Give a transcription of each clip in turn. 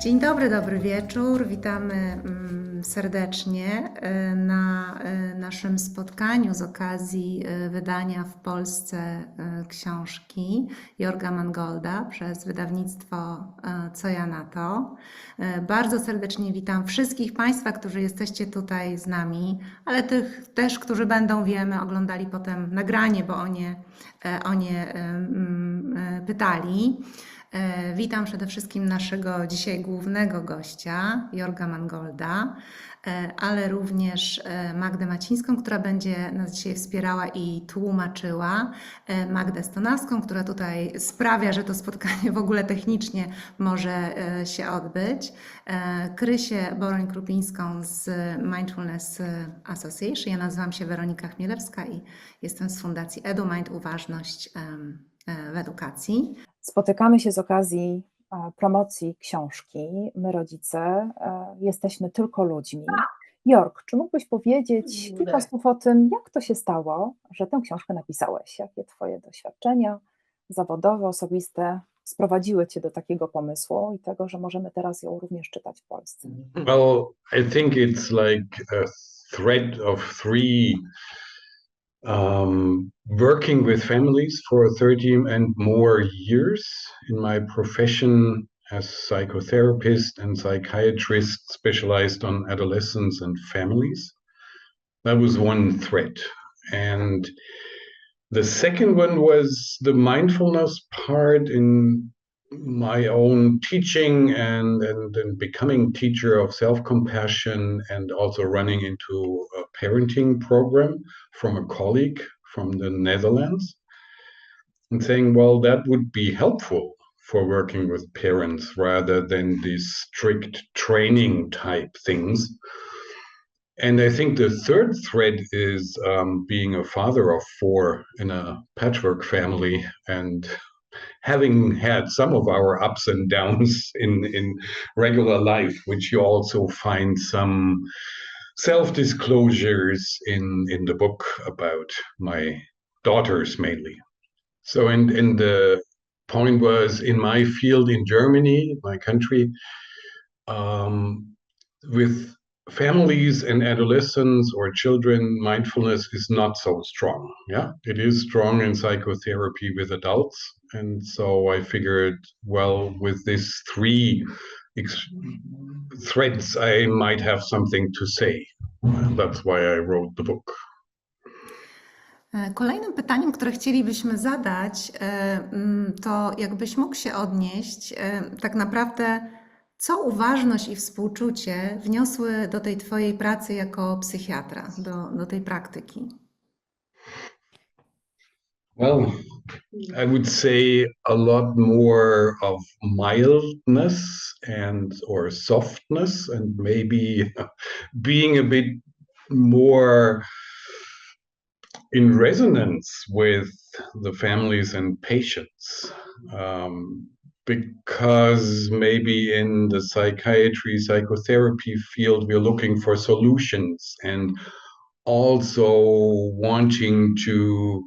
Dzień dobry, dobry wieczór. Witamy serdecznie na naszym spotkaniu z okazji wydania w Polsce książki Jorga Mangolda przez wydawnictwo Co ja na to. Bardzo serdecznie witam wszystkich Państwa, którzy jesteście tutaj z nami, ale tych też, którzy będą, wiemy, oglądali potem nagranie, bo o nie pytali. Witam przede wszystkim naszego dzisiaj głównego gościa, Jorga Mangolda, ale również Magdę Macińską, która będzie nas dzisiaj wspierała i tłumaczyła, Magdę Stonaską, która tutaj sprawia, że to spotkanie w ogóle technicznie może się odbyć, Krysię Boroń-Krupińską z Mindfulness Association. Ja nazywam się Weronika i jestem z Fundacji EduMind Uważność w edukacji. Spotykamy się z okazji promocji książki My, rodzice, jesteśmy tylko ludźmi. Jorg, czy mógłbyś powiedzieć kilka słów o tym, jak to się stało, że tę książkę napisałeś? Jakie twoje doświadczenia zawodowe, osobiste sprowadziły cię do takiego pomysłu i tego, że możemy teraz ją również czytać w Polsce? Well, I think it's like a thread of three working with families for 30 and more years in my profession as psychotherapist and psychiatrist specialized on adolescents and families. That was one thread. And the second one was the mindfulness part in my own teaching and becoming teacher of self-compassion and also running into a parenting program from a colleague from the Netherlands and saying, well, that would be helpful for working with parents rather than these strict training type things. And I think the third thread is being a father of 4 in a patchwork family and having had some of our ups and downs in regular life, which you also find some self-disclosures in the book about my daughters mainly. So, and the point was in my field in Germany, my country, with families and adolescents or children, mindfulness is not so strong. Yeah, it is strong in psychotherapy with adults. And so I figured, well, with these 3 threads, I might have something to say. That's why I wrote the book. Kolejnym pytaniem, które chcielibyśmy zadać, to jakbyś mógł się odnieść tak naprawdę, co uważność i współczucie wniosły do tej twojej pracy jako psychiatra, do tej praktyki? Well, I would say a lot more of mildness or softness and maybe being a bit more in resonance with the families and patients. Because maybe in the psychiatry, psychotherapy field, we're looking for solutions and also wanting to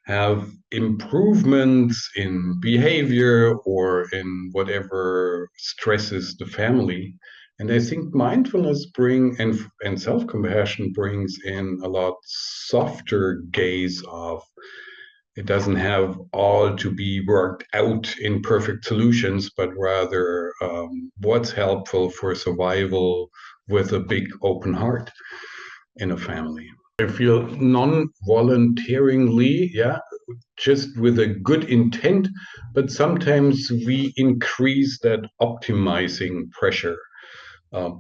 have improvements in behavior or in whatever stresses the family. And I think mindfulness and self-compassion brings in a lot softer gaze of it doesn't have all to be worked out in perfect solutions, but rather what's helpful for survival with a big open heart in a family. I feel non-voluntaringly, just with a good intent, but sometimes we increase that optimizing pressure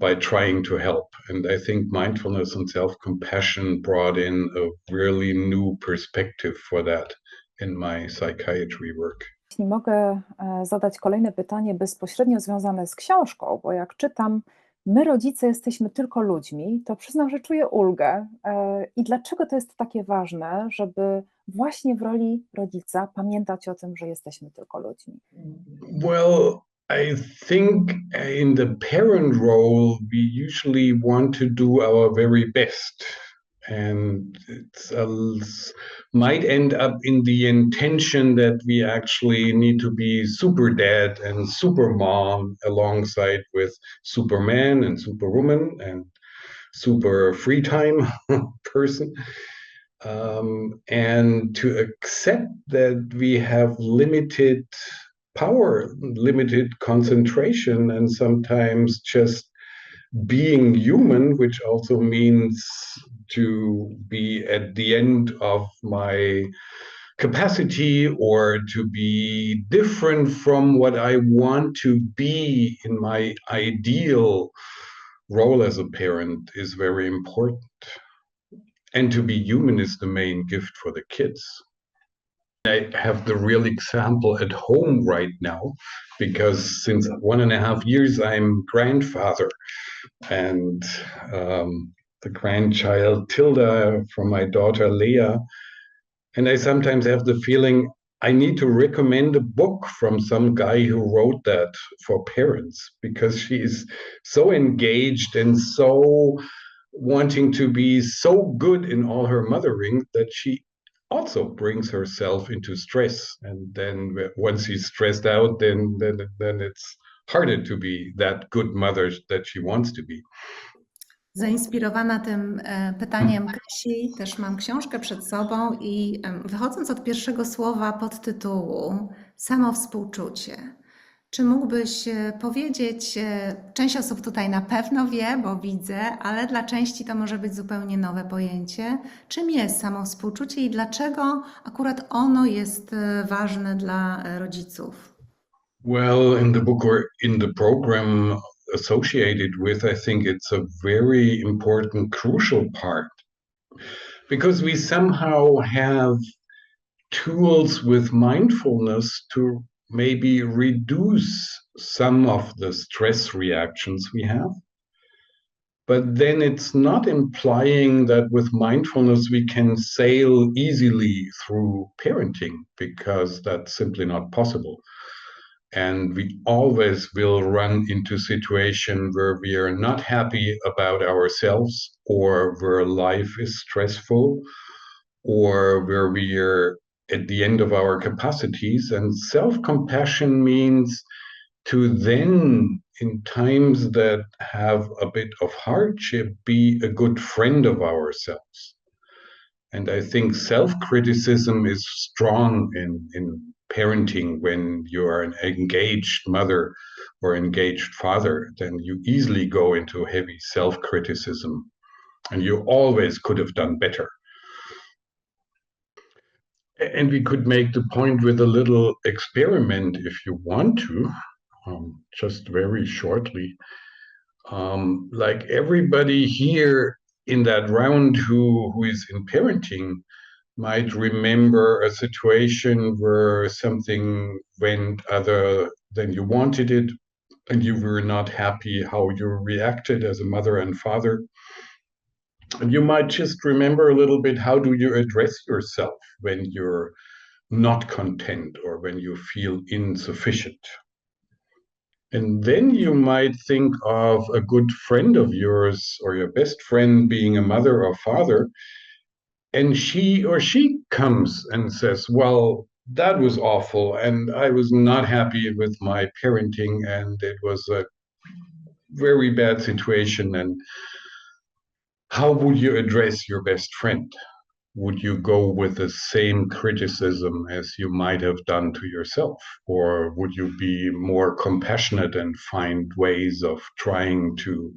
by trying to help. And I think mindfulness and self-compassion brought in a really new perspective for that in my psychiatry work. Jeśli mogę zadać kolejne pytanie bezpośrednio związane z książką, bo jak czytam My, rodzice, jesteśmy tylko ludźmi, to przyznam, że czuję ulgę. I dlaczego to jest takie ważne, żeby właśnie w roli rodzica pamiętać o tym, że jesteśmy tylko ludźmi? Well, I think in the parent role, we usually want to do our very best And might end up in the intention that we actually need to be super dad and super mom alongside with Superman and Superwoman and super free time person. And to accept that we have limited power, limited concentration, and sometimes just being human, which also means to be at the end of my capacity or to be different from what I want to be in my ideal role as a parent is very important. And to be human is the main gift for the kids. I have the real example at home right now, because since 1.5 years I'm grandfather, and the grandchild Tilda from my daughter Leah. And I sometimes have the feeling I need to recommend a book from some guy who wrote that for parents, because she is so engaged and so wanting to be so good in all her mothering that she also brings herself into stress. And then once she's stressed out, then it's harder to be that good mother that she wants to be. Zainspirowana tym pytaniem Kasi, też mam książkę przed sobą i wychodząc od pierwszego słowa podtytułu Samowspółczucie, czy mógłbyś powiedzieć, część osób tutaj na pewno wie, bo widzę, ale dla części to może być zupełnie nowe pojęcie, czym jest samowspółczucie i dlaczego akurat ono jest ważne dla rodziców? Well, in the book or in the program associated with, I think it's a very important, crucial part, because we somehow have tools with mindfulness to maybe reduce some of the stress reactions we have. But then it's not implying that with mindfulness we can sail easily through parenting, because that's simply not possible. And we always will run into situations where we are not happy about ourselves, or where life is stressful, or where we are at the end of our capacities. And self-compassion means to then, in times that have a bit of hardship, be a good friend of ourselves. And I think self-criticism is strong in parenting. When you are an engaged mother or engaged father, then you easily go into heavy self-criticism, and you always could have done better. And we could make the point with a little experiment if you want to, just very shortly. Like everybody here in that round who is in parenting might remember a situation where something went other than you wanted it, and you were not happy how you reacted as a mother and father. And you might just remember a little bit, how do you address yourself when you're not content or when you feel insufficient? And then you might think of a good friend of yours or your best friend being a mother or father, and she or she comes and says, well, that was awful, and I was not happy with my parenting, and it was a very bad situation. And how would you address your best friend? Would you go with the same criticism as you might have done to yourself? Or would you be more compassionate and find ways of trying to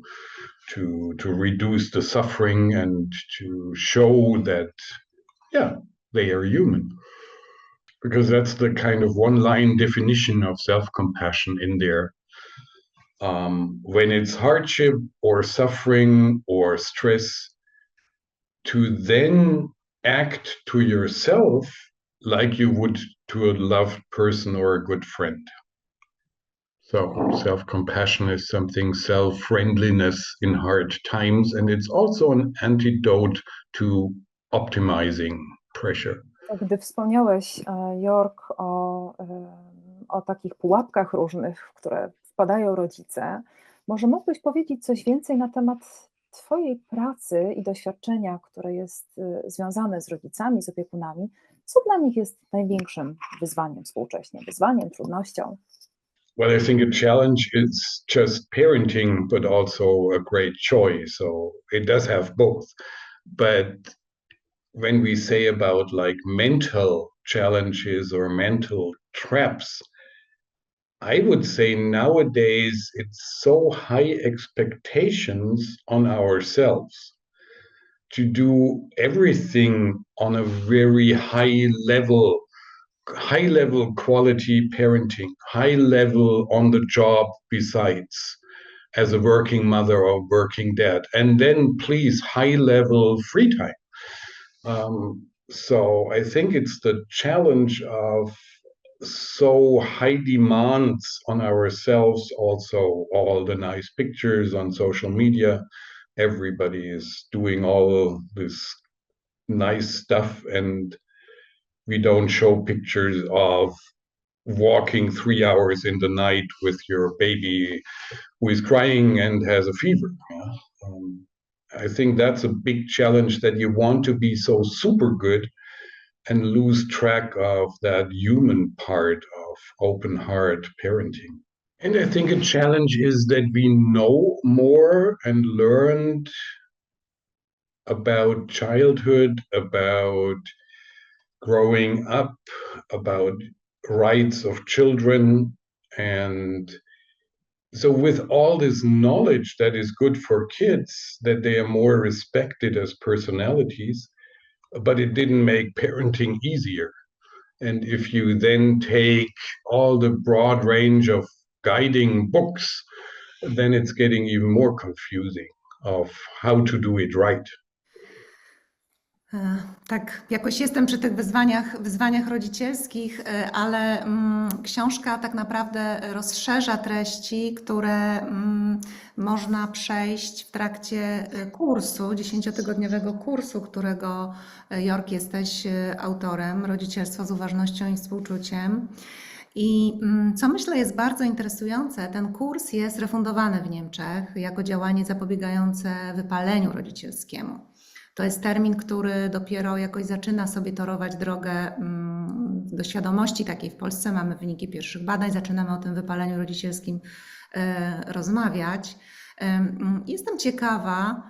reduce the suffering and to show that, yeah, they are human? Because that's the kind of one-line definition of self-compassion in there. When it's hardship or suffering or stress, to then act to yourself like you would to a loved person or a good friend. So self-compassion is something, self-friendliness in hard times, and it's also an antidote to optimizing pressure. Gdy wspomniałeś, Jorg, o takich pułapkach różnych, w które wpadają rodzice, może mógłbyś powiedzieć coś więcej na temat Twojej pracy i doświadczenia, które jest związane z rodzicami, z opiekunami, co dla nich jest największym wyzwaniem współcześnie? Wyzwaniem, trudnością? Well, I think a challenge is just parenting, but also a great joy. So it does have both. But when we say about like mental challenges or mental traps, I would say nowadays it's so high expectations on ourselves to do everything on a very high level quality parenting, high level on the job besides as a working mother or working dad, and then please high level free time. So I think it's the challenge of so high demands on ourselves, also all the nice pictures on social media. Everybody is doing all this nice stuff, and we don't show pictures of walking 3 hours in the night with your baby who is crying and has a fever. Yeah? I think that's a big challenge, that you want to be so super good and lose track of that human part of open heart parenting. And I think a challenge is that we know more and learned about childhood, about growing up, about rights of children. And so with all this knowledge that is good for kids, that they are more respected as personalities, but it didn't make parenting easier. And if you then take all the broad range of guiding books, then it's getting even more confusing of how to do it right. Tak, jakoś jestem przy tych wyzwaniach rodzicielskich, ale książka tak naprawdę rozszerza treści, które można przejść w trakcie kursu, 10-tygodniowego kursu, którego Jorg jesteś autorem, Rodzicielstwo z uważnością i współczuciem. I co myślę jest bardzo interesujące, ten kurs jest refundowany w Niemczech jako działanie zapobiegające wypaleniu rodzicielskiemu. To jest termin, który dopiero jakoś zaczyna sobie torować drogę do świadomości takiej w Polsce. Mamy wyniki pierwszych badań, zaczynamy o tym wypaleniu rodzicielskim rozmawiać. Jestem ciekawa,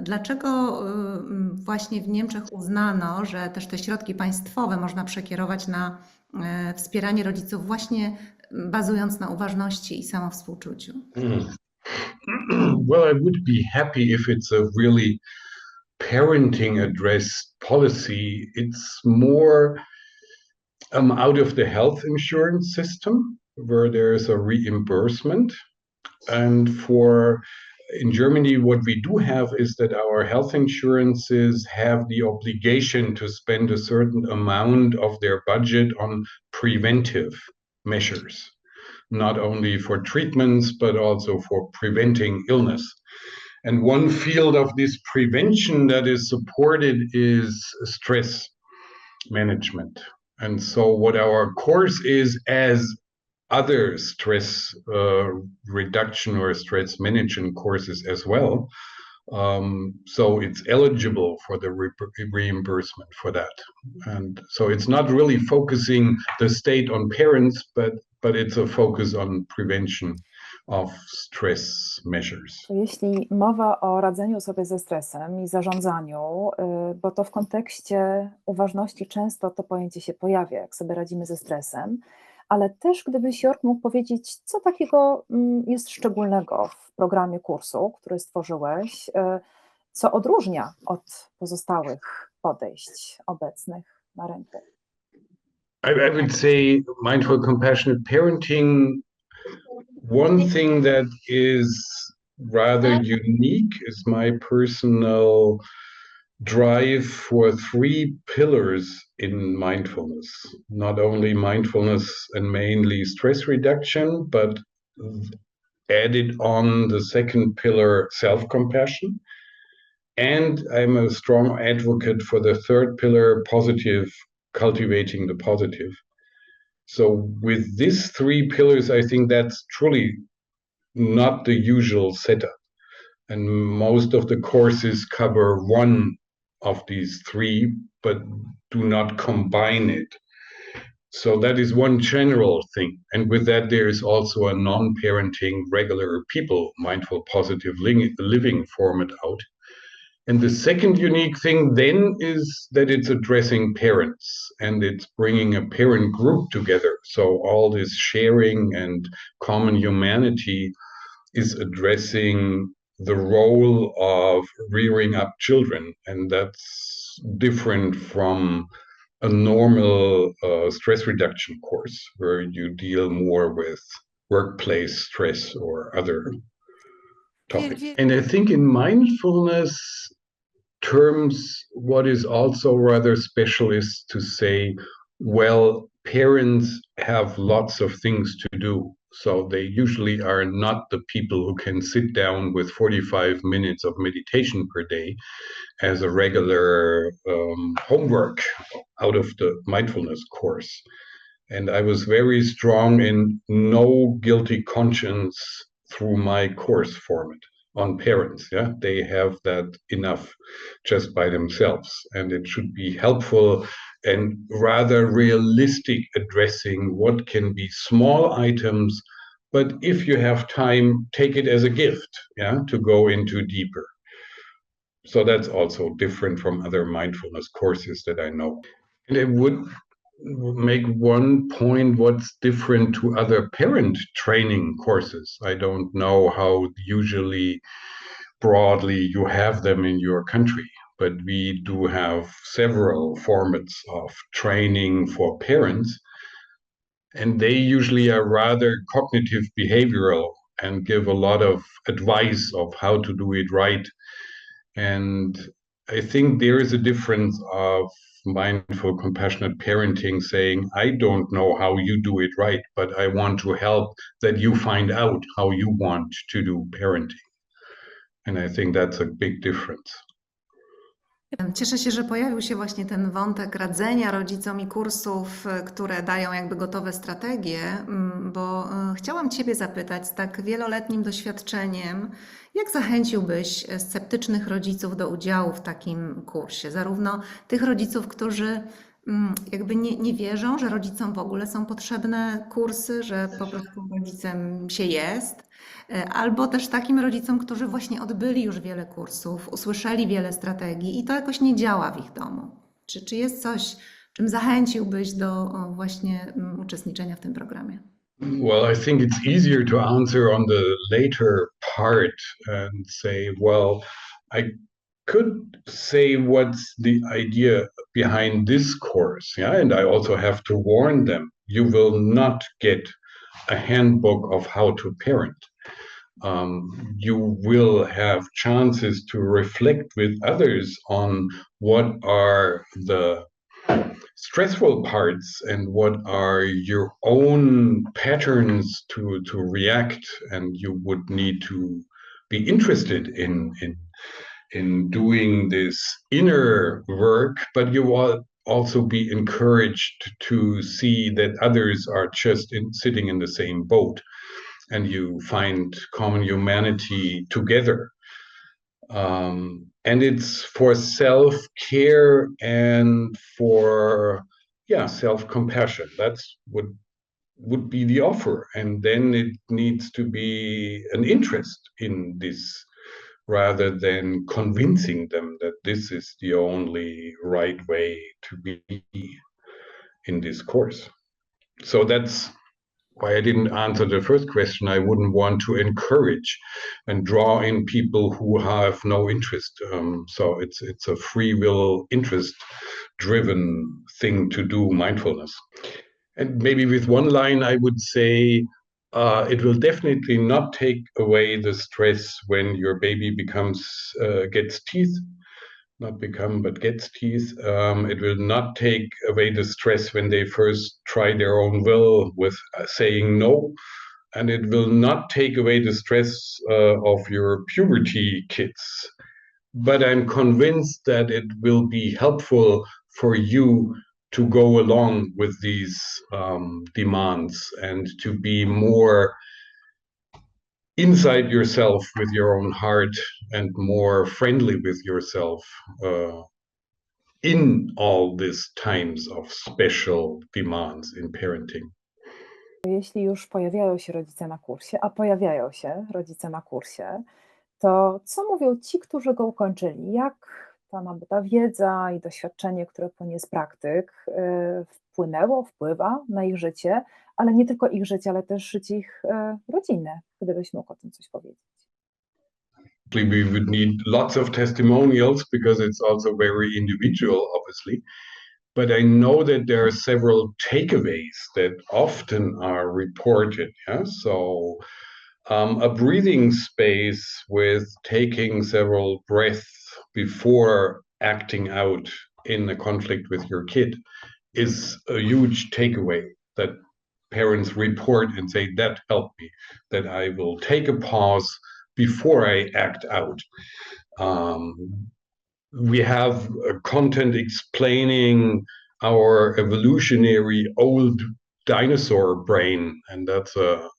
dlaczego właśnie w Niemczech uznano, że też te środki państwowe można przekierować na wspieranie rodziców właśnie bazując na uważności i samowspółczuciu. Well, I would be happy if it's a really parenting address policy. It's more out of the health insurance system, where there's a reimbursement. And in Germany, what we do have is that our health insurances have the obligation to spend a certain amount of their budget on preventive measures, not only for treatments, but also for preventing illness. And one field of this prevention that is supported is stress management. And so what our course is, as other stress reduction or stress management courses as well. So it's eligible for the reimbursement for that. And so it's not really focusing the state on parents, but it's a focus on prevention of stress measures. Jeśli mowa o radzeniu sobie ze stresem i zarządzaniu, bo to w kontekście uważności często to pojęcie się pojawia, jak sobie radzimy ze stresem, ale też gdybyś, Jorg, mógł powiedzieć, co takiego jest szczególnego w programie kursu, który stworzyłeś, co odróżnia od pozostałych podejść obecnych na rynku? I would say mindful, compassionate parenting, one thing that is rather unique is my personal drive for 3 pillars in mindfulness. Not only mindfulness and mainly stress reduction, but added on the second pillar, self-compassion. And I'm a strong advocate for the third pillar, positive, cultivating the positive. So with these 3 pillars, I think that's truly not the usual setup. And most of the courses cover one of these three, but do not combine it. So that is one general thing. And with that, there is also a non-parenting regular people mindful positive living format out. And the second unique thing then is that it's addressing parents and it's bringing a parent group together. So all this sharing and common humanity is addressing the role of rearing up children. And that's different from a normal stress reduction course where you deal more with workplace stress or other topics. And I think in mindfulness terms, what is also rather special is to say, well, parents have lots of things to do. So they usually are not the people who can sit down with 45 minutes of meditation per day as a regular homework out of the mindfulness course. And I was very strong in no guilty conscience through my course format on parents. Yeah, they have that enough just by themselves, and it should be helpful and rather realistic, addressing what can be small items, but if you have time, take it as a gift, yeah, to go into deeper. So that's also different from other mindfulness courses that I know. And I would make one point what's different to other parent training courses. I don't know how usually broadly you have them in your country, but we do have several formats of training for parents, and they usually are rather cognitive behavioral and give a lot of advice of how to do it right. And I think there is a difference of mindful, compassionate parenting saying, I don't know how you do it right, but I want to help that you find out how you want to do parenting. And I think that's a big difference. Cieszę się, że pojawił się właśnie ten wątek radzenia rodzicom i kursów, które dają jakby gotowe strategie, bo chciałam Ciebie zapytać z tak wieloletnim doświadczeniem, jak zachęciłbyś sceptycznych rodziców do udziału w takim kursie? Zarówno tych rodziców, którzy jakby nie wierzą, że rodzicom w ogóle są potrzebne kursy, że po prostu rodzicem się jest, albo też takim rodzicom, którzy właśnie odbyli już wiele kursów, usłyszeli wiele strategii i to jakoś nie działa w ich domu. Czy jest coś, czym zachęciłbyś do właśnie uczestniczenia w tym programie? Well, I think it's easier to answer on the later part and say, well, I could say what's the idea behind this course, yeah, and I also have to warn them, you will not get a handbook of how to parent. You will have chances to reflect with others on what are the stressful parts and what are your own patterns to react, and you would need to be interested in doing this inner work, but you will also be encouraged to see that others are just sitting in the same boat and you find common humanity together. And it's for self-care and for, yeah, self-compassion. That's what would be the offer. And then it needs to be an interest in this rather than convincing them that this is the only right way to be in this course. So that's why I didn't answer the first question. I wouldn't want to encourage and draw in people who have no interest. So it's a free will, interest-driven thing to do mindfulness. And maybe with one line, I would say, it will definitely not take away the stress when your baby gets teeth, not become, but gets teeth. It will not take away the stress when they first try their own will with saying no. And it will not take away the stress of your puberty kids. But I'm convinced that it will be helpful for you to go along with these demands and to be more inside yourself with your own heart and more friendly with yourself in all these times of special demands in parenting. Jeśli już pojawiają się rodzice na kursie, a pojawiają się rodzice na kursie, to co mówią ci, którzy go ukończyli? Jak ta nabyta wiedza i doświadczenie, które płynie z praktyk, wpływa na ich życie, ale nie tylko ich życie, ale też życie ich rodziny, gdybyś mógł o tym coś powiedzieć. We would need lots of testimonials because it's also very individual, obviously. But I know that there are several takeaways that often are reported. Yeah? So a breathing space with taking several breaths before acting out in a conflict with your kid is a huge takeaway that parents report and say, that helped me, that I will take a pause before I act out. We have content explaining our evolutionary old dinosaur brain, and that's a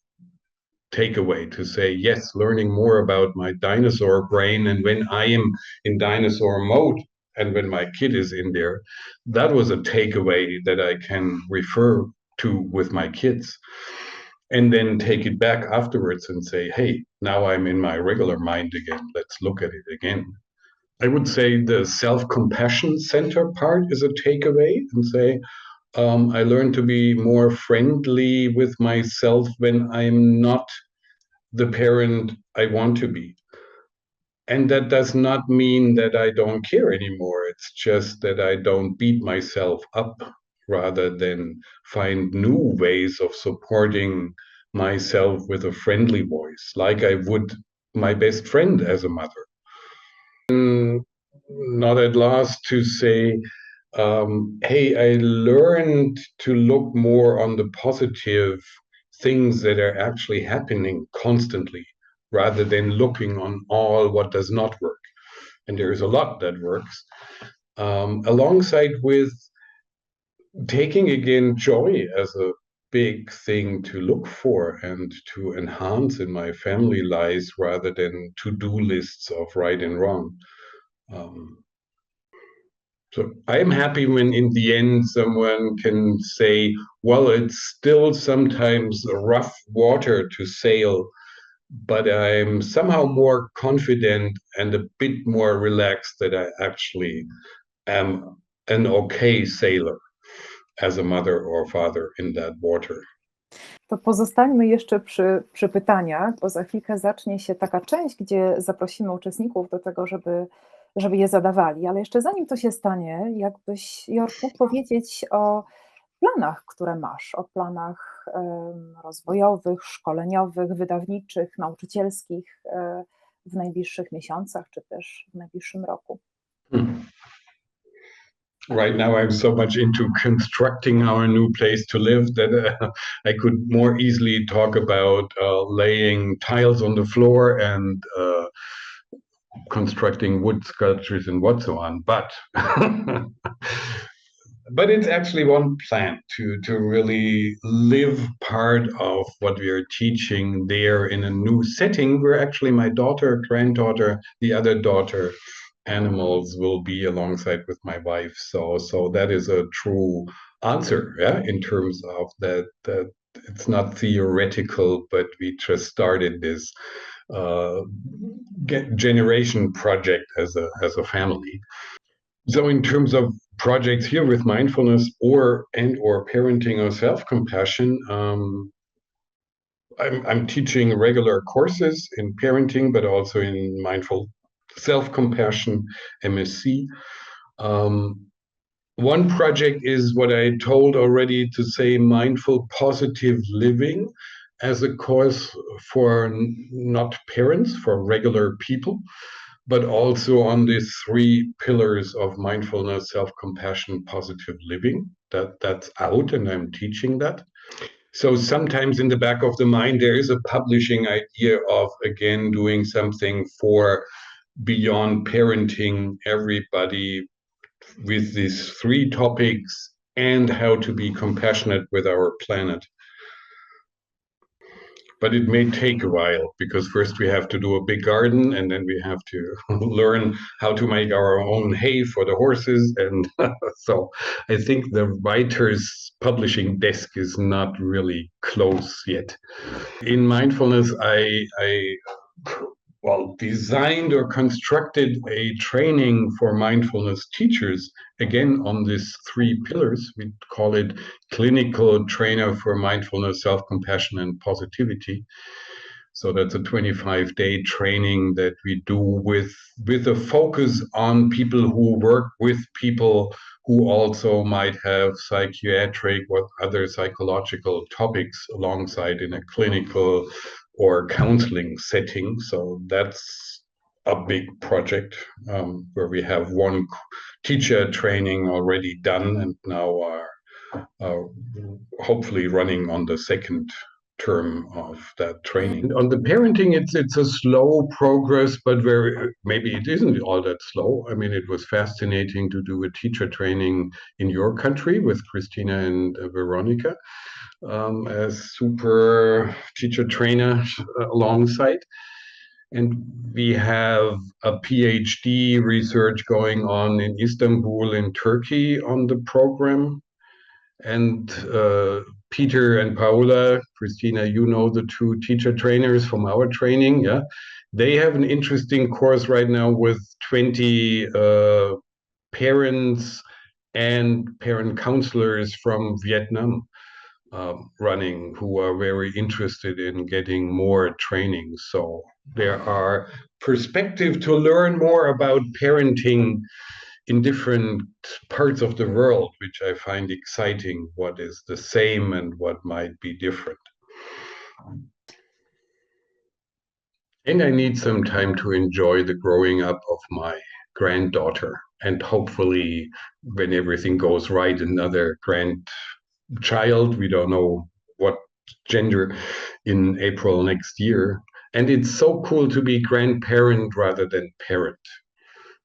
takeaway to say, yes, learning more about my dinosaur brain, and when I am in dinosaur mode and when my kid is in there, that was a takeaway that I can refer to with my kids, and then take it back afterwards and say, hey, now I'm in my regular mind again, let's look at it again. I would say the self-compassion center part is a takeaway, and say, I learned to be more friendly with myself when I'm not the parent I want to be. And that does not mean that I don't care anymore. It's just that I don't beat myself up, rather than find new ways of supporting myself with a friendly voice, like I would my best friend as a mother. Not at last to say, hey, I learned to look more on the positive things that are actually happening constantly, rather than looking on all what does not work. And there is a lot that works, alongside with taking again joy as a big thing to look for and to enhance in my family lives, rather than to-do lists of right and wrong. So I'm happy when in the end someone can say, well, it's still sometimes rough water to sail, but I'm somehow more confident and a bit more relaxed that I actually am an okay sailor as a mother or father in that water. To pozostańmy jeszcze przy pytaniach, bo za chwilkę zacznie się taka część, gdzie zaprosimy uczestników do tego, żeby je zadawali. Ale jeszcze zanim to się stanie, jakbyś, Jorg, mógł powiedzieć o planach, które masz, o planach rozwojowych, szkoleniowych, wydawniczych, nauczycielskich w najbliższych miesiącach, czy też w najbliższym roku. Right now I'm so much into constructing our new place to live that I could more easily talk about laying tiles on the floor and constructing wood sculptures and what so on, but but it's actually one plan to really live part of what we are teaching there in a new setting, where actually my daughter, granddaughter, the other daughter, animals will be alongside with my wife. So that is a true answer, yeah, in terms of that it's not theoretical, but we just started this generation project as a family. So in terms of projects here with mindfulness or parenting or self-compassion, I'm teaching regular courses in parenting, but also in mindful self-compassion, MSc. One project is what I told already, to say mindful positive living as a course for not parents, for regular people, but also on these 3 pillars of mindfulness, self-compassion, positive living. That's out, and I'm teaching that. So sometimes in the back of the mind, there is a publishing idea of, again, doing something for beyond parenting everybody with these 3 topics, and how to be compassionate with our planet. but it may take a while because first we have to do a big garden and then we have to learn how to make our own hay for the horses. And so I think the writer's publishing desk is not really close yet. In mindfulness, I designed or constructed a training for mindfulness teachers, again, on these 3 pillars. We call it Clinical Trainer for Mindfulness, Self-Compassion, and Positivity. So that's a 25-day training that we do with a focus on people who work with people who also might have psychiatric or other psychological topics alongside in a clinical or counseling setting. So that's a big project where we have 1 teacher training already done and now are hopefully running on the 2nd term of that training. On the parenting, it's a slow progress, but maybe it isn't all that slow. I mean, it was fascinating to do a teacher training in your country with Christina and Veronika as super teacher trainers alongside. And we have a PhD research going on in Istanbul in Turkey on the program. And Peter and Paula, Christina, you know the 2 teacher trainers from our training, yeah? They have an interesting course right now with 20 parents and parent counselors from Vietnam running, who are very interested in getting more training. So there are perspectives to learn more about parenting in different parts of the world, which I find exciting, what is the same and what might be different. And I need some time to enjoy the growing up of my granddaughter. And hopefully, when everything goes right, another grandchild. We don't know what gender in April next year. And it's so cool to be grandparent rather than parent.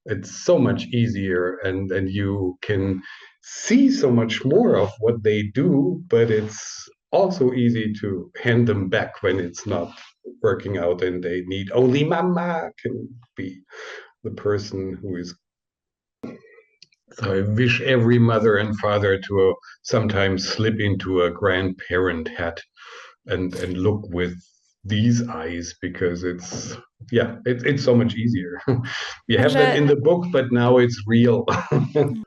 It's so much easier and you can see so much more of what they do, but it's also easy to hand them back when it's not working out and they need only mama can be the person who is. So I wish every mother and father to sometimes slip into a grandparent hat and look with these eyes, because it's so much easier. We have that in the book, but now it's real.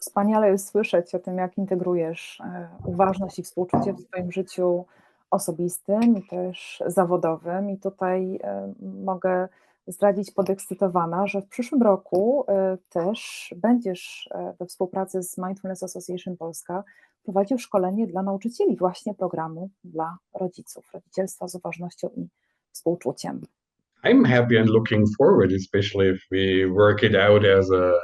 Wspaniale jest słyszeć o tym, jak integrujesz uważność i współczucie w swoim życiu osobistym i też zawodowym. I tutaj mogę zdradzić podekscytowana, że w przyszłym roku też będziesz we współpracy z Mindfulness Association Polska prowadził szkolenie dla nauczycieli właśnie programu dla rodziców, rodzicielstwa z uważnością i współczuciem. I'm happy and looking forward, especially if we work it out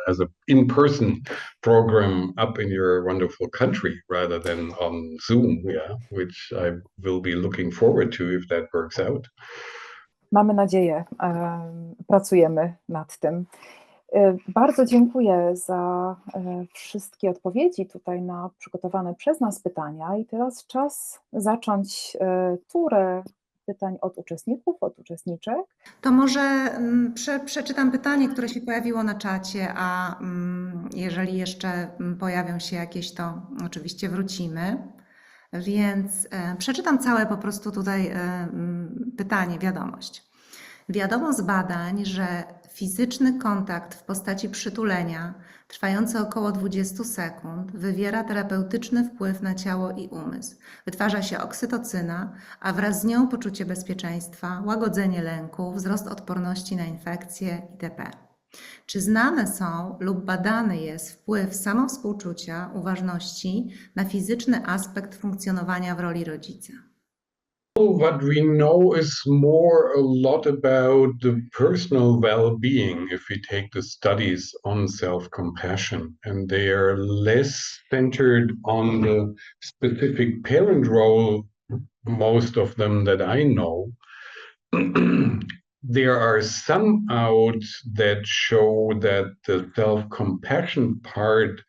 as a in-person program up in your wonderful country rather than on Zoom, which I will be looking forward to if that works out. Mamy nadzieję, pracujemy nad tym. Bardzo dziękuję za wszystkie odpowiedzi tutaj na przygotowane przez nas pytania i teraz czas zacząć turę pytań od uczestników, od uczestniczek. To może przeczytam pytanie, które się pojawiło na czacie, a jeżeli jeszcze pojawią się jakieś, to oczywiście wrócimy. Więc przeczytam całe po prostu tutaj pytanie, wiadomość. Wiadomo z badań, że fizyczny kontakt w postaci przytulenia, trwający około 20 sekund, wywiera terapeutyczny wpływ na ciało i umysł. Wytwarza się oksytocyna, a wraz z nią poczucie bezpieczeństwa, łagodzenie lęku, wzrost odporności na infekcje itp. Czy znane są lub badany jest wpływ samowspółczucia, uważności na fizyczny aspekt funkcjonowania w roli rodzica? What we know is a lot about the personal well-being if we take the studies on self-compassion, and they are less centered on the specific parent role, most of them that I know. There are some out that show that the self-compassion part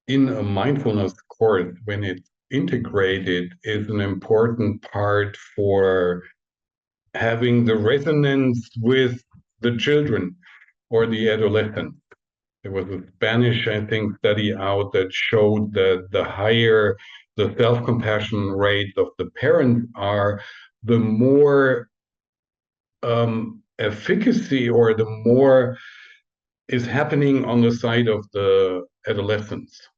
in a mindfulness course, when it's integrated, is an important part for having the resonance with the children or the adolescent. There was a Spanish, I think, study out that showed that the higher the self-compassion rate of the parents are, the more efficacy or the more is happening on the side of the adolescents,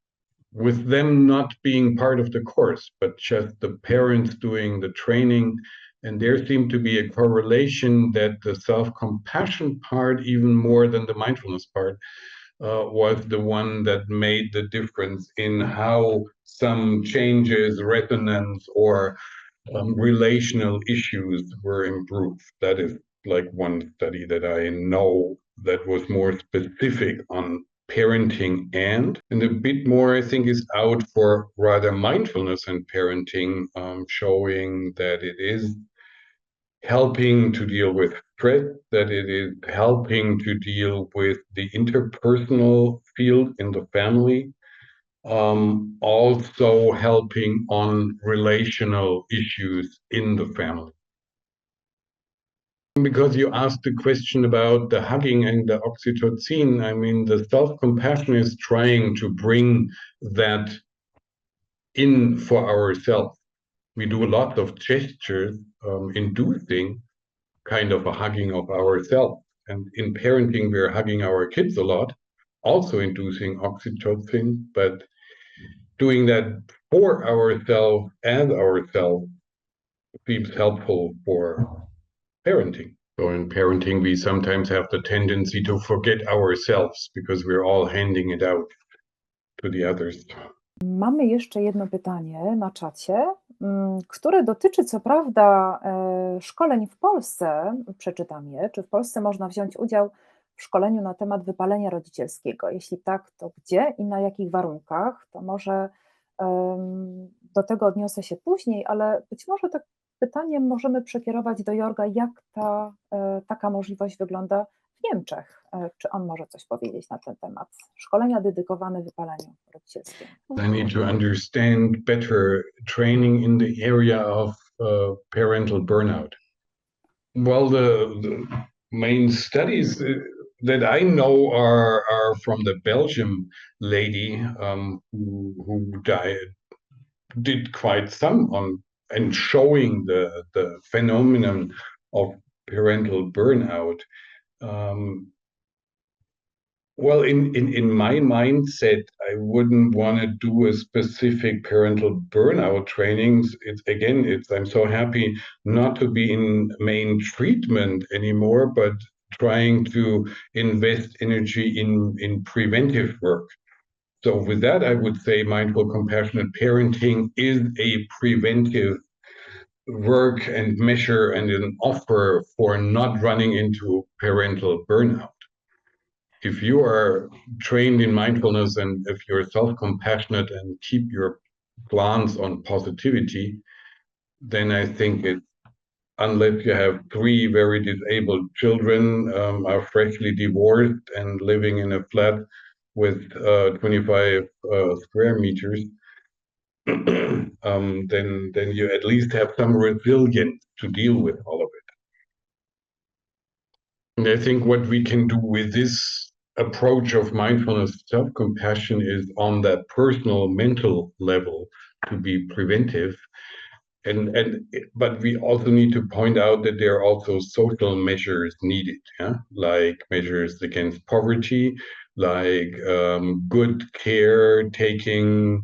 with them not being part of the course, but just the parents doing the training. And there seemed to be a correlation that the self-compassion part, even more than the mindfulness part, was the one that made the difference in how some changes, resonance, or relational issues were improved. That is like one study that I know that was more specific on parenting, and a bit more, I think, is out for rather mindfulness and parenting, showing that it is helping to deal with stress, that it is helping to deal with the interpersonal field in the family, also helping on relational issues in the family. Because you asked the question about the hugging and the oxytocin, I mean, the self-compassion is trying to bring that in for ourselves. We do a lot of gestures inducing kind of a hugging of ourselves. And in parenting, we're hugging our kids a lot, also inducing oxytocin, but doing that for ourselves and ourselves seems helpful for parenting. So in parenting, we sometimes have the tendency to forget ourselves because we're all handing it out to the others. Mamy jeszcze jedno pytanie na czacie, które dotyczy co prawda szkoleń w Polsce. Przeczytam je. Czy w Polsce można wziąć udział w szkoleniu na temat wypalenia rodzicielskiego? Jeśli tak, to gdzie i na jakich warunkach? To może do tego odniosę się później, ale być może to pytanie możemy przekierować do Jorga, jak taka możliwość wygląda w Niemczech. Czy on może coś powiedzieć na ten temat? Szkolenia dedykowane wypaleniu rodzicielskiemu. I need to understand better training in the area of parental burnout. Well, the main studies that I know are from the Belgium lady who did quite some on and showing the phenomenon of parental burnout. Well, in my mindset, I wouldn't want to do a specific parental burnout trainings. I'm so happy not to be in main treatment anymore, but trying to invest energy in preventive work. So with that, I would say mindful, compassionate parenting is a preventive work and measure and an offer for not running into parental burnout. If you are trained in mindfulness and if you're self-compassionate and keep your glance on positivity, then I think unless you have 3 very disabled children, are freshly divorced and living in a flat with 25 square meters, then you at least have some resilience to deal with all of it. And I think what we can do with this approach of mindfulness, self-compassion, is on that personal mental level to be preventive. But we also need to point out that there are also social measures needed, like measures against poverty, like good care, taking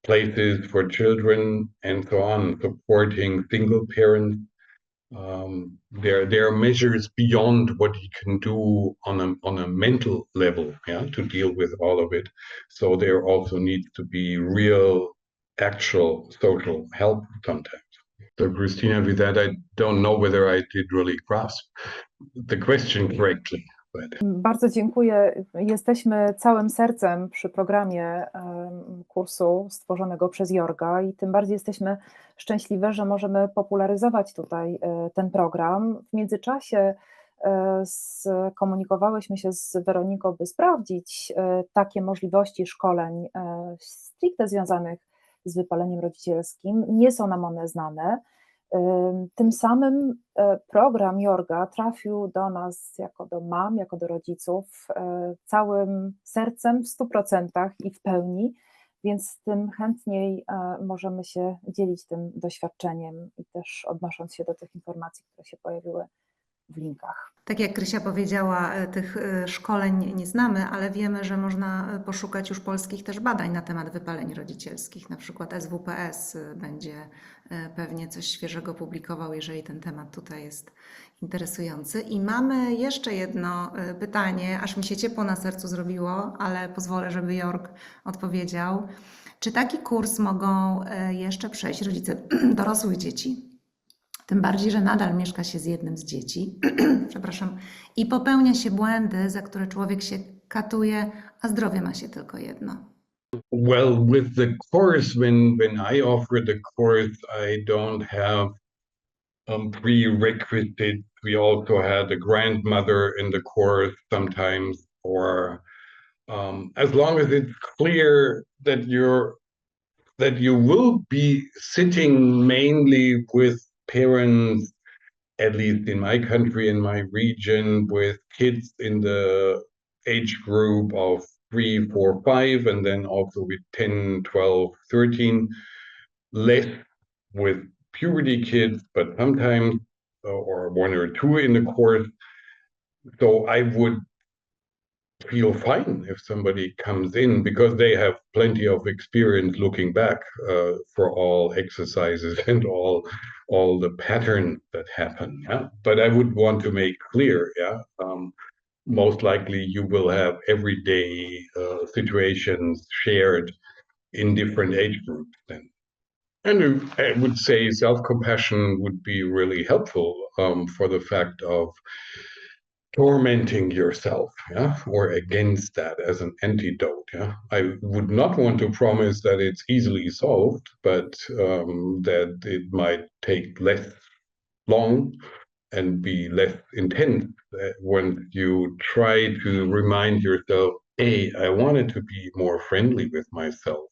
places for children, and so on, supporting single parents. There are measures beyond what you can do on a mental level, to deal with all of it. So there also needs to be real, actual social help sometimes. So Christina, with that, I don't know whether I did really grasp the question correctly. Bardzo dziękuję. Jesteśmy całym sercem przy programie kursu stworzonego przez Jorga i tym bardziej jesteśmy szczęśliwe, że możemy popularyzować tutaj ten program. W międzyczasie skomunikowałyśmy się z Weroniką, by sprawdzić takie możliwości szkoleń stricte związanych z wypaleniem rodzicielskim. Nie są nam one znane. Tym samym program Jorga trafił do nas jako do mam, jako do rodziców całym sercem, w 100% i w pełni, więc tym chętniej możemy się dzielić tym doświadczeniem i też odnosząc się do tych informacji, które się pojawiły w linkach. Tak jak Krysia powiedziała, tych szkoleń nie znamy, ale wiemy, że można poszukać już polskich też badań na temat wypaleń rodzicielskich. Na przykład SWPS będzie pewnie coś świeżego publikował, jeżeli ten temat tutaj jest interesujący. I mamy jeszcze jedno pytanie, aż mi się ciepło na sercu zrobiło, ale pozwolę, żeby Jorg odpowiedział. Czy taki kurs mogą jeszcze przejść rodzice dorosłych dzieci? Tym bardziej, że nadal mieszka się z jednym z dzieci, przepraszam, i popełnia się błędy, za które człowiek się katuje, a zdrowie ma się tylko jedno. Well, with the course, when I offer the course, I don't have prerequisites. We also had a grandmother in the course sometimes, or as long as it's clear that you will be sitting mainly with parents, at least in my country, in my region, with kids in the age group of 3, 4, 5, and then also with 10, 12, 13, less with puberty kids, but sometimes, or 1 or 2 in the course. So I would feel fine if somebody comes in because they have plenty of experience looking back for all exercises and all the patterns that happen. Yeah, but I would want to make clear, most likely you will have everyday situations shared in different age groups then. And I would say self-compassion would be really helpful for the fact of tormenting yourself, or against that as an antidote. I would not want to promise that it's easily solved, but that it might take less long and be less intense when you try to remind yourself, hey, I wanted to be more friendly with myself.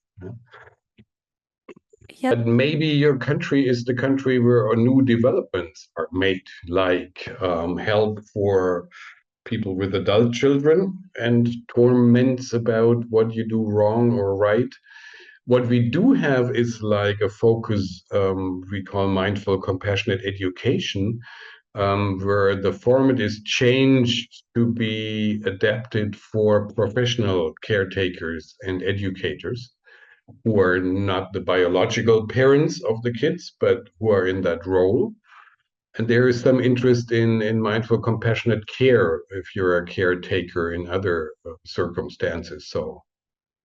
Yeah. But maybe your country is the country where new developments are made, like help for people with adult children and torments about what you do wrong or right. What we do have is like a focus we call mindful, compassionate education, where the format is changed to be adapted for professional caretakers and educators who are not the biological parents of the kids, but who are in that role. And there is some interest in mindful, compassionate care if you're a caretaker in other circumstances. So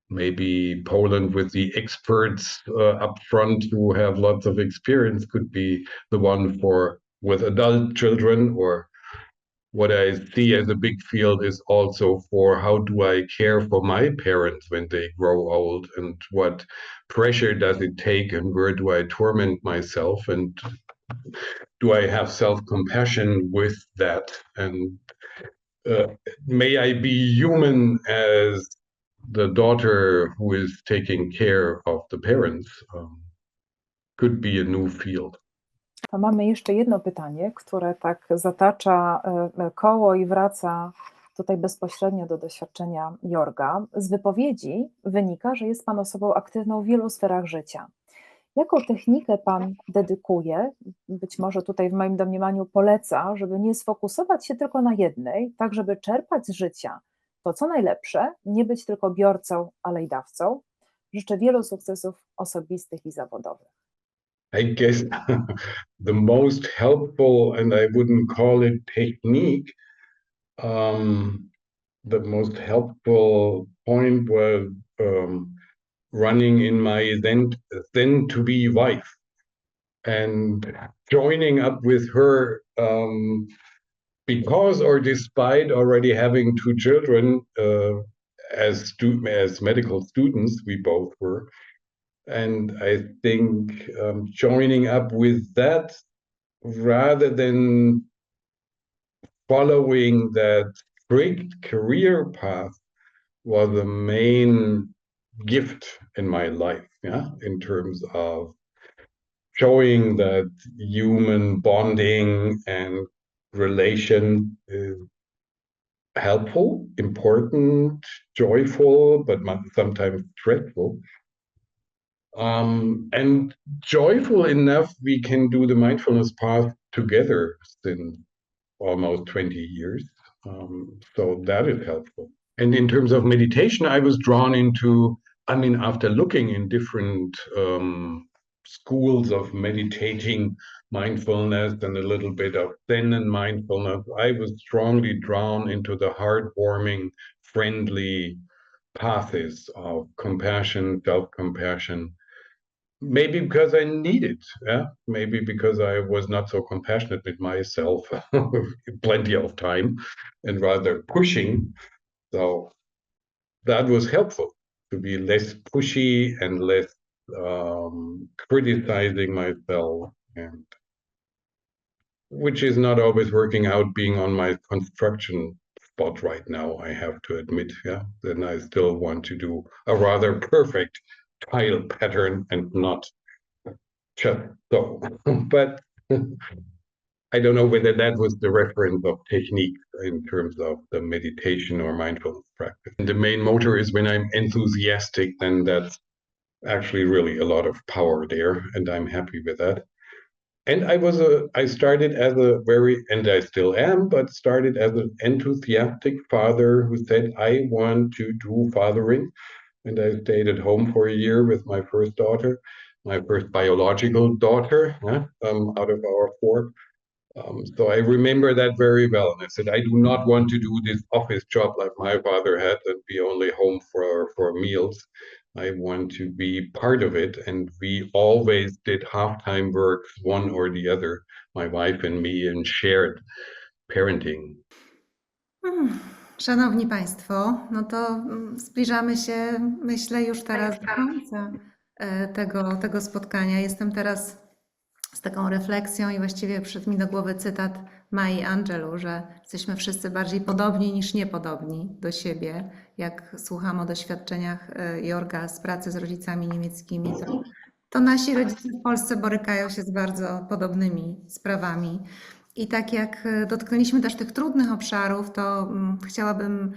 maybe Poland with the experts up front who have lots of experience could be the one for with adult children, or what I see as a big field is also for how do I care for my parents when they grow old, and what pressure does it take, and where do I torment myself, and do I have self-compassion with that, and may I be human as the daughter who is taking care of the parents. Could be a new field. To mamy jeszcze jedno pytanie, które tak zatacza koło i wraca tutaj bezpośrednio do doświadczenia Jorga. Z wypowiedzi wynika, że jest Pan osobą aktywną w wielu sferach życia. Jaką technikę Pan dedykuje, być może tutaj w moim domniemaniu poleca, żeby nie sfokusować się tylko na jednej, tak żeby czerpać z życia to, co najlepsze, nie być tylko biorcą, ale i dawcą? Życzę wielu sukcesów osobistych i zawodowych. I guess the most helpful, and I wouldn't call it technique, the most helpful point was running in my then to be wife and joining up with her because or despite already having 2 children as medical students, we both were. And I think joining up with that rather than following that strict career path was the main gift in my life, in terms of showing that human bonding and relation is helpful, important, joyful, but sometimes stressful. And joyful enough, we can do the mindfulness path together since almost 20 years. So that is helpful. And in terms of meditation, I was drawn into, after looking in different schools of meditating mindfulness and a little bit of Zen and mindfulness, I was strongly drawn into the heartwarming, friendly paths of compassion, self-compassion. Maybe because I need it, yeah. Maybe because I was not so compassionate with myself, plenty of time, and rather pushing. So that was helpful to be less pushy and less criticizing myself, and which is not always working out. Being on my construction spot right now, I have to admit, yeah. Then I still want to do a rather perfect tile pattern and not just so. But I don't know whether that was the reference of technique in terms of the meditation or mindfulness practice. And the main motor is when I'm enthusiastic, then that's actually really a lot of power there, and I'm happy with that. And I started as a very, and I still am, but started as an enthusiastic father who said, I want to do fathering. And I stayed at home for a year with my first daughter, my first biological daughter, out of our four. So I remember that very well. And I said, I do not want to do this office job like my father had and be only home for meals. I want to be part of it. And we always did half-time work, one or the other, my wife and me, and shared parenting. Szanowni Państwo, no to zbliżamy się, myślę, już teraz do końca tego spotkania. Jestem teraz z taką refleksją i właściwie przyszedł mi do głowy cytat Mai Angelou, że jesteśmy wszyscy bardziej podobni niż niepodobni do siebie. Jak słucham o doświadczeniach Jorga z pracy z rodzicami niemieckimi, to nasi rodzice w Polsce borykają się z bardzo podobnymi sprawami. I tak jak dotknęliśmy też tych trudnych obszarów, to chciałabym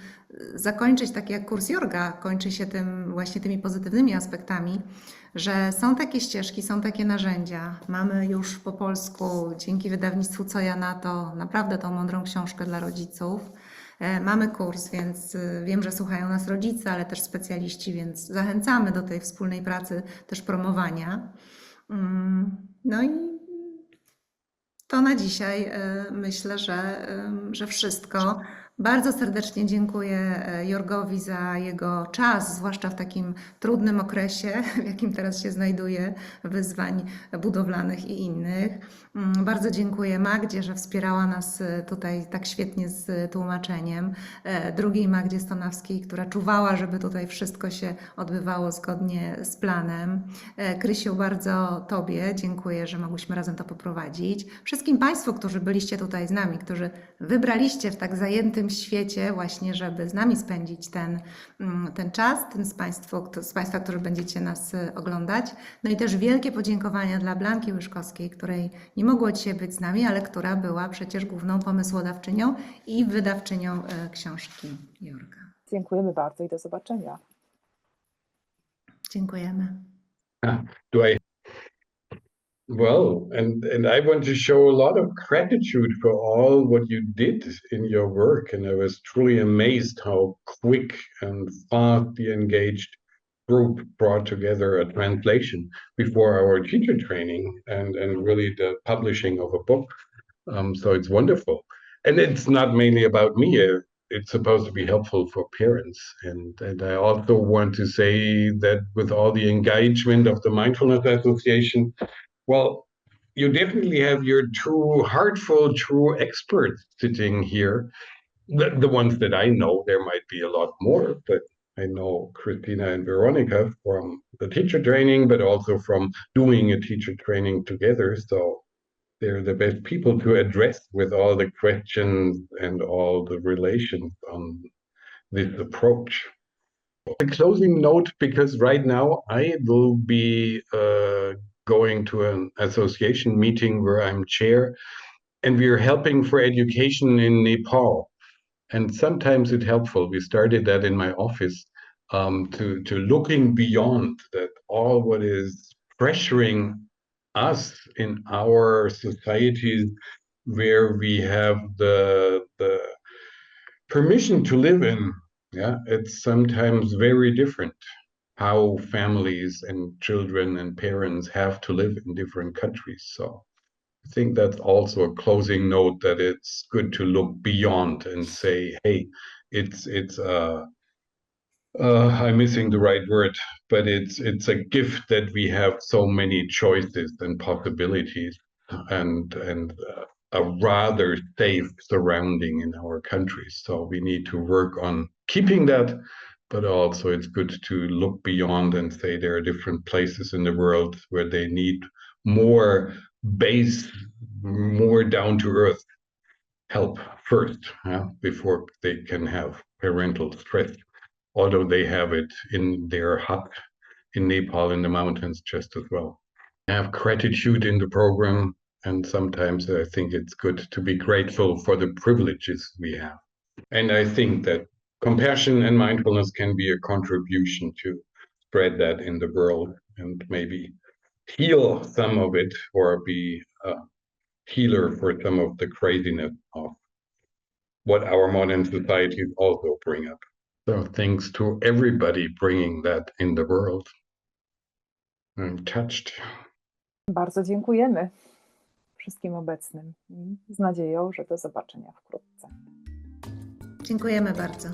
zakończyć tak jak kurs Jorga kończy się właśnie tymi pozytywnymi aspektami, że są takie ścieżki, są takie narzędzia. Mamy już po polsku, dzięki wydawnictwu Co ja na to, naprawdę tą mądrą książkę dla rodziców. Mamy kurs, więc wiem, że słuchają nas rodzice, ale też specjaliści, więc zachęcamy do tej wspólnej pracy, też promowania. No i to na dzisiaj myślę, że wszystko. Bardzo serdecznie dziękuję Jorgowi za jego czas, zwłaszcza w takim trudnym okresie, w jakim teraz się znajduje, wyzwań budowlanych i innych. Bardzo dziękuję Magdzie, że wspierała nas tutaj tak świetnie z tłumaczeniem. Drugiej Magdzie Stonawskiej, która czuwała, żeby tutaj wszystko się odbywało zgodnie z planem. Krysiu, bardzo Tobie dziękuję, że mogłyśmy razem to poprowadzić. Wszystkim Państwu, którzy byliście tutaj z nami, którzy wybraliście w tak zajętym świecie właśnie, żeby z nami spędzić ten czas, tym z Państwa, którzy będziecie nas oglądać. No i też wielkie podziękowania dla Blanki Łyżkowskiej, której nie mogło dzisiaj być z nami, ale która była przecież główną pomysłodawczynią i wydawczynią książki Jorga. Dziękujemy bardzo i do zobaczenia. Dziękujemy. Well, and I want to show a lot of gratitude for all what you did in your work. And I was truly amazed how quick and fast the engaged group brought together a translation before our teacher training and really the publishing of a book. So it's wonderful. And it's not mainly about me. It's supposed to be helpful for parents. And I also want to say that with all the engagement of the Mindfulness Association, well, you definitely have your true, heartful, true experts sitting here. The ones that I know, there might be a lot more, but I know Christina and Veronika from the teacher training, but also from doing a teacher training together. So they're the best people to address with all the questions and all the relations on this approach. A closing note, because right now I will be going to an association meeting where I'm chair, and we are helping for education in Nepal. And sometimes it's helpful. We started that in my office, to looking beyond that, all what is pressuring us in our societies where we have the permission to live in. Yeah, it's sometimes very different how families and children and parents have to live in different countries. So I think that's also a closing note, that it's good to look beyond and say, hey, it's I'm missing the right word, but it's a gift that we have so many choices and possibilities, and a rather safe surrounding in our countries. So we need to work on keeping that, but also it's good to look beyond and say there are different places in the world where they need more base, more down to earth help first, before they can have parental stress, although they have it in their hut in Nepal in the mountains just as well. I have gratitude in the program, and sometimes I think it's good to be grateful for the privileges we have. And I think that compassion and mindfulness can be a contribution to spread that in the world and maybe heal some of it, or be a healer for some of the craziness of what our modern societies also bring up. So thanks to everybody bringing that in the world. I'm touched. Bardzo dziękujemy wszystkim obecnym i z nadzieją, że do zobaczenia wkrótce. Dziękujemy bardzo.